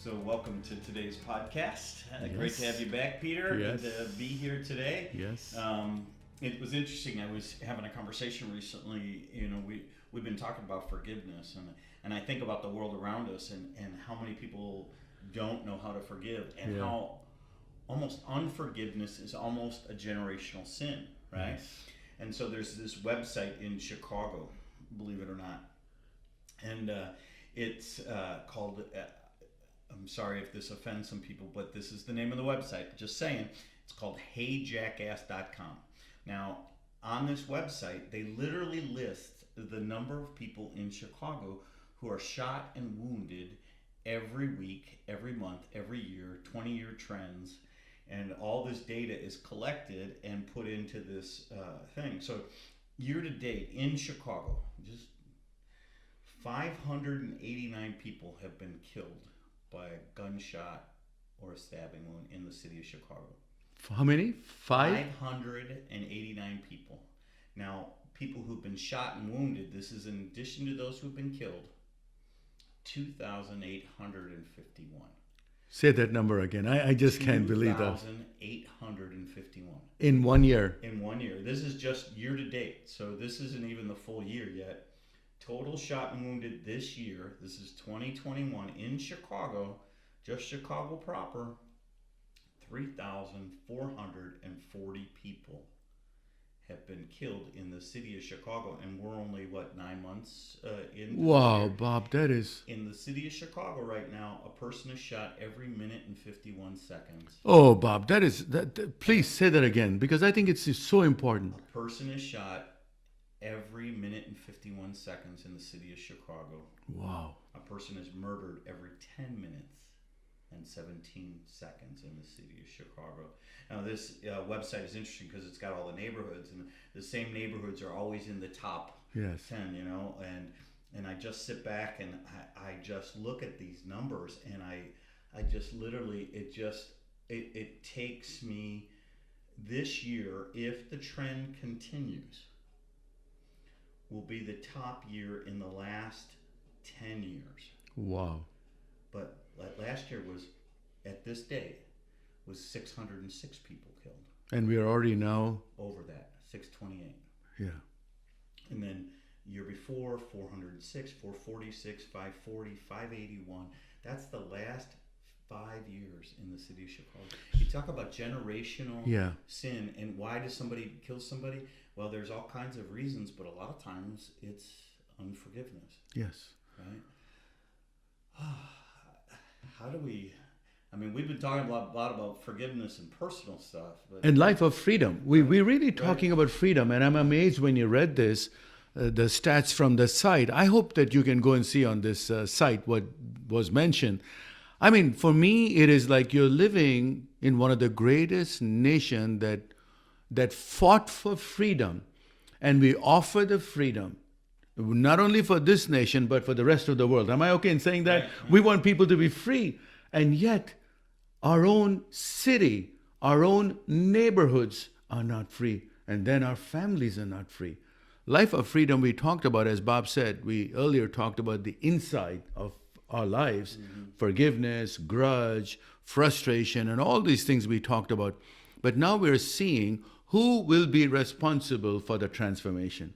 So, welcome to today's podcast. Great Yes. to have you back, Peter, Yes. and to be here today. Yes. It was interesting. I was having a conversation recently. We've been talking about forgiveness, and I think about the world around us, and how many people don't know how to forgive, and Yeah. how almost unforgiveness is almost a generational sin, right? Yes. And so there's this website in Chicago, believe it or not, and it's called. I'm sorry if this offends some people, but this is the name of the website. Just saying, it's called HeyJackass.com. Now, on this website, they literally list the number of people in Chicago who are shot and wounded every week, every month, every year, 20-year trends, and all this data is collected and put into this thing. So, year to date in Chicago, just 589 people have been killed by a gunshot or a stabbing wound in the city of Chicago. How many? 589 people. Now, people who've been shot and wounded, this is in addition to those who've been killed, 2,851. Say that number again. I just can't believe that. 2,851. In 1 year. In 1 year. This is just year to date, so this isn't even the full year yet. Total shot and wounded this year, this is 2021 in Chicago, just Chicago proper, 3,440 people have been killed in the city of Chicago, and we're only, 9 months in? Wow, Bob, that is... In the city of Chicago right now, a person is shot every minute and 51 seconds. Oh, Bob, that is... Please say that again, because I think it's so important. A person is shot every minute and 51 seconds in the city of Chicago. Wow. A person is murdered every 10 minutes and 17 seconds in the city of Chicago. Now, this website is interesting because it's got all the neighborhoods, and the same neighborhoods are always in the top Yes. 10, and I just sit back and I just look at these numbers, and I just literally, it takes me this year, if the trend continues, will be the top year in the last 10 years. Wow. But last year was, at this date, was 606 people killed. And we are already now... Over that, 628. Yeah. And then year before, 406, 446, 540, 581. That's the last 5 years in the city of Chicago. You talk about generational sin, and why does somebody kill somebody? Well, there's all kinds of reasons, but a lot of times it's unforgiveness. Yes. Right? How do we... we've been talking a lot about forgiveness and personal stuff. But And life of freedom. We're really talking about freedom, and I'm amazed when you read this, the stats from the site. I hope that you can go and see on this site what was mentioned. For me, it is like you're living in one of the greatest nations that fought for freedom, and we offer the freedom, not only for this nation, but for the rest of the world. Am I okay in saying that? Right. We want people to be free, and yet our own city, our own neighborhoods are not free, and then our families are not free. Life of freedom we talked about, as Bob said, we earlier talked about the inside of our lives, forgiveness, grudge, frustration, and all these things we talked about. But now we're seeing who will be responsible for the transformation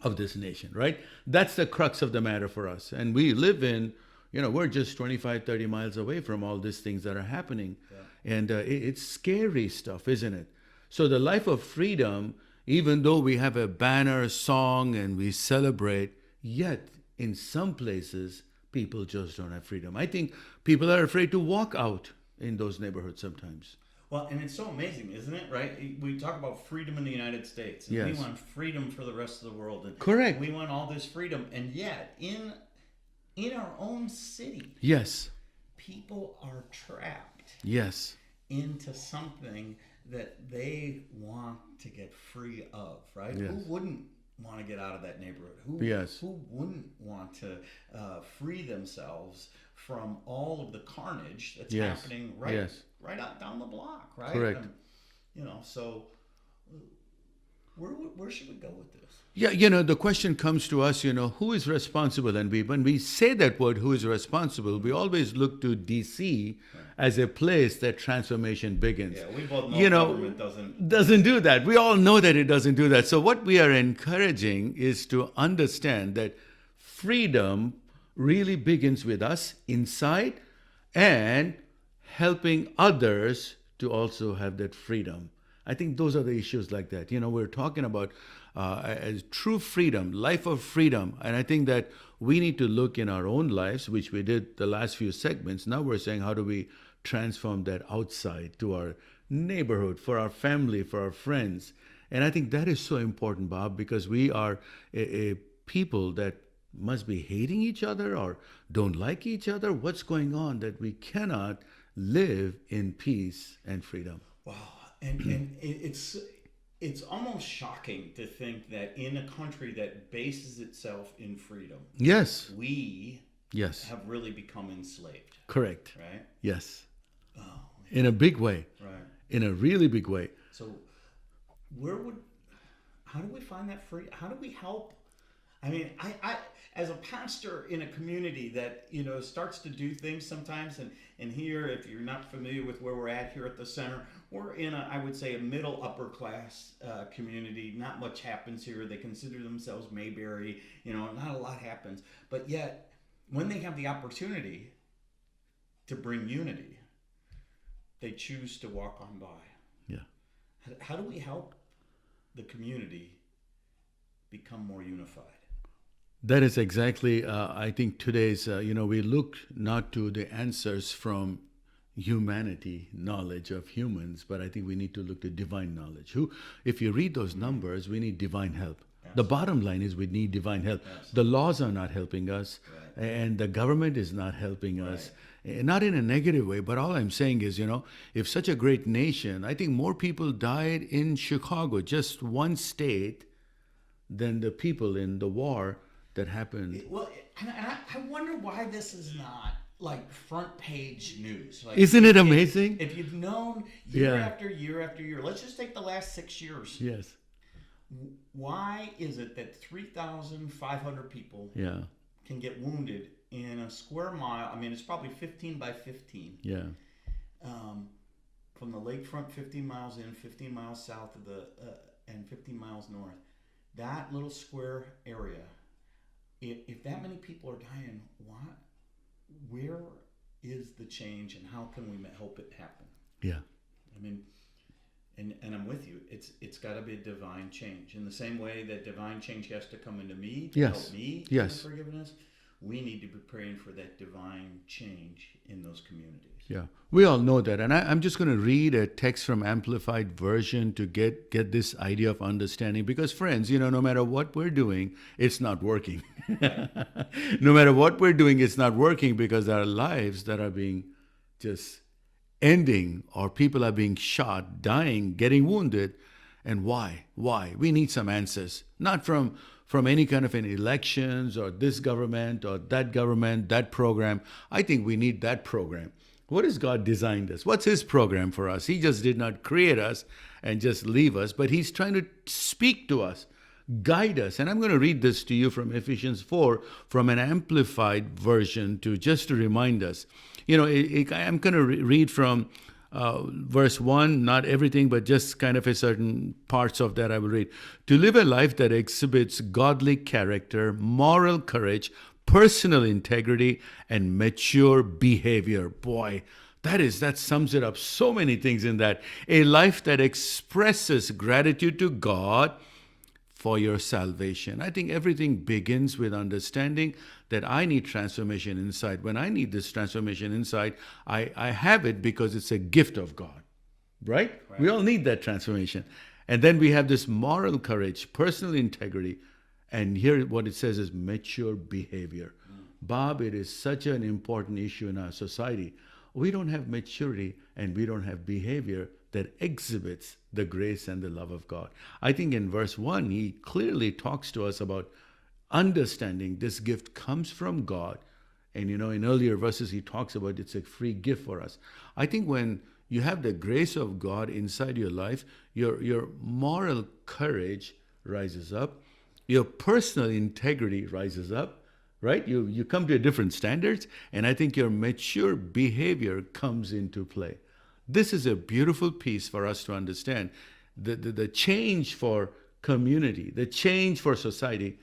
of this nation, right? That's the crux of the matter for us. And we live in, we're just 25, 30 miles away from all these things that are happening. Yeah. And it's scary stuff, isn't it? So the life of freedom, even though we have a banner song and we celebrate, yet in some places, people just don't have freedom. I think people are afraid to walk out in those neighborhoods sometimes. Well, and it's so amazing, isn't it? Right? We talk about freedom in the United States, and Yes. we want freedom for the rest of the world. And Correct. We want all this freedom, and yet in our own city, Yes. people are trapped Yes. into something that they want to get free of. Right? Yes. Who wouldn't want to get out of that neighborhood? Who wouldn't want to free themselves from all of the carnage that's happening right out down the block, right? Correct. So Where should we go with this? Yeah, the question comes to us, who is responsible? And when we say that word, who is responsible, we always look to DC as a place that transformation begins. Yeah, we both know You know, government doesn't. doesn't do that. We all know that it doesn't do that. So what we are encouraging is to understand that freedom really begins with us inside and helping others to also have that freedom. I think those are the issues like that. We're talking about as true freedom, life of freedom. And I think that we need to look in our own lives, which we did the last few segments. Now we're saying, how do we transform that outside to our neighborhood, for our family, for our friends? And I think that is so important, Bob, because we are a people that must be hating each other or don't like each other. What's going on that we cannot live in peace and freedom? Wow, and it's almost shocking to think that in a country that bases itself in freedom, Yes. we Yes. have really become enslaved, Correct. right? Yes. Oh, In a big way. right. In a really big way. So, how do we find that free? How do we help? I mean, I as a pastor in a community that starts to do things sometimes, and here, if you're not familiar with where we're at here at the center, we're in I would say a middle upper class community. Not much happens here. They consider themselves Mayberry. Not a lot happens, but yet when they have the opportunity to bring unity, they choose to walk on by. Yeah. How do we help the community become more unified? That is exactly, I think today's, we look not to the answers from humanity, knowledge of humans, but I think we need to look to divine knowledge. If you read those numbers, we need divine help. The bottom line is we need divine help. The laws are not helping us, and the government is not helping us. Not in a negative way, but all I'm saying is, if such a great nation, I think more people died in Chicago, just one state, than the people in the war that happened. Well, and I wonder why this is not like front page news. Like, Isn't it amazing? If you've known year Yeah. after year after year, let's just take the last 6 years. Yes. Why is it that 3,500 people Yeah. can get wounded in a square mile? I mean, it's probably 15 by 15. Yeah. From the lakefront, 15 miles in, 15 miles south of and 15 miles north. That little square area. If that many people are dying, where is the change, and how can we help it happen? Yeah. I mean, and I'm with you. It's got to be a divine change. In the same way that divine change has to come into me to Yes. help me Yes. in forgiveness, we need to be praying for that divine change in those communities. Yeah, we all know that. And I'm just going to read a text from Amplified Version to get this idea of understanding. Because, friends, no matter what we're doing, it's not working. No matter what we're doing, it's not working because there are lives that are being just ending, or people are being shot, dying, getting wounded. And why? Why? We need some answers. Not from any kind of an elections or this government, that program. I think we need that program. What has God designed us? What's His program for us? He just did not create us and just leave us, but He's trying to speak to us, guide us. And I'm going to read this to you from Ephesians 4, from an Amplified Version, just to remind us. I'm going to read from verse 1, not everything, but just kind of a certain parts of that I will read. To live a life that exhibits godly character, moral courage, personal integrity, and mature behavior. Boy, that sums it up. So many things in that. A life that expresses gratitude to God for your salvation. I think everything begins with understanding that I need transformation inside. When I need this transformation inside, I have it because it's a gift of God. Right? We all need that transformation. And then we have this moral courage, personal integrity, and here what it says is mature behavior. Bob, it is such an important issue in our society. We don't have maturity and we don't have behavior that exhibits the grace and the love of God. I think in verse 1, he clearly talks to us about understanding this gift comes from God. And in earlier verses, he talks about it's a free gift for us. I think when you have the grace of God inside your life, your moral courage rises up, your personal integrity rises up, right? You come to a different standards, and I think your mature behavior comes into play. This is a beautiful piece for us to understand. The change for community, the change for society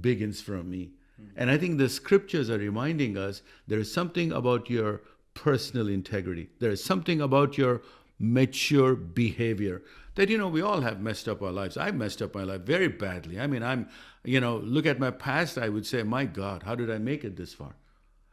begins from me. And I think the scriptures are reminding us there is something about your personal integrity. There is something about your mature behavior that, we all have messed up our lives. I've messed up my life very badly. I mean, look at my past, I would say, my God, how did I make it this far?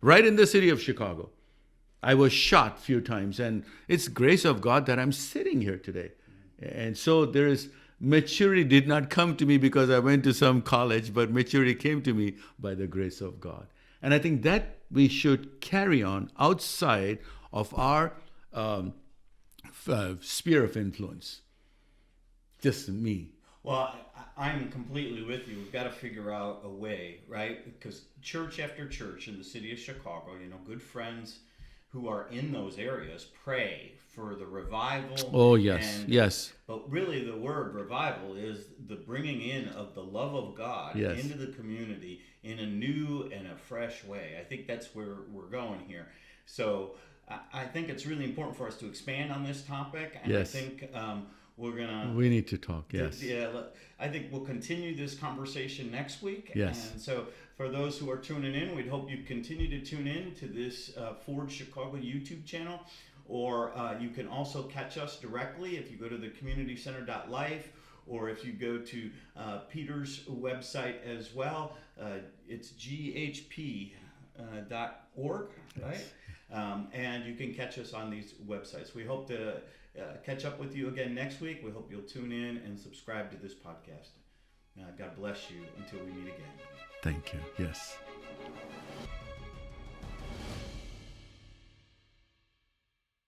Right in the city of Chicago. I was shot a few times, and it's grace of God that I'm sitting here today. And so there is maturity did not come to me because I went to some college, but maturity came to me by the grace of God. And I think that we should carry on outside of our sphere of influence. Just me. Well, I'm completely with you. We've got to figure out a way, right? Because church after church in the city of Chicago, good friends who are in those areas pray for the revival. Oh, yes, yes. But really the word revival is the bringing in of the love of God into the community in a new and a fresh way. I think that's where we're going here. So I think it's really important for us to expand on this topic. And I think we need to talk, yes. Yeah, I think we'll continue this conversation next week. Yes. And so for those who are tuning in, we'd hope you continue to tune in to this Forge Chicago YouTube channel. Or you can also catch us directly if you go to the communitycenter.life, or if you go to Peter's website as well. It's ghp.org, right? And you can catch us on these websites. We hope to catch up with you again next week. We hope you'll tune in and subscribe to this podcast. God bless you until we meet again. Thank you. Yes.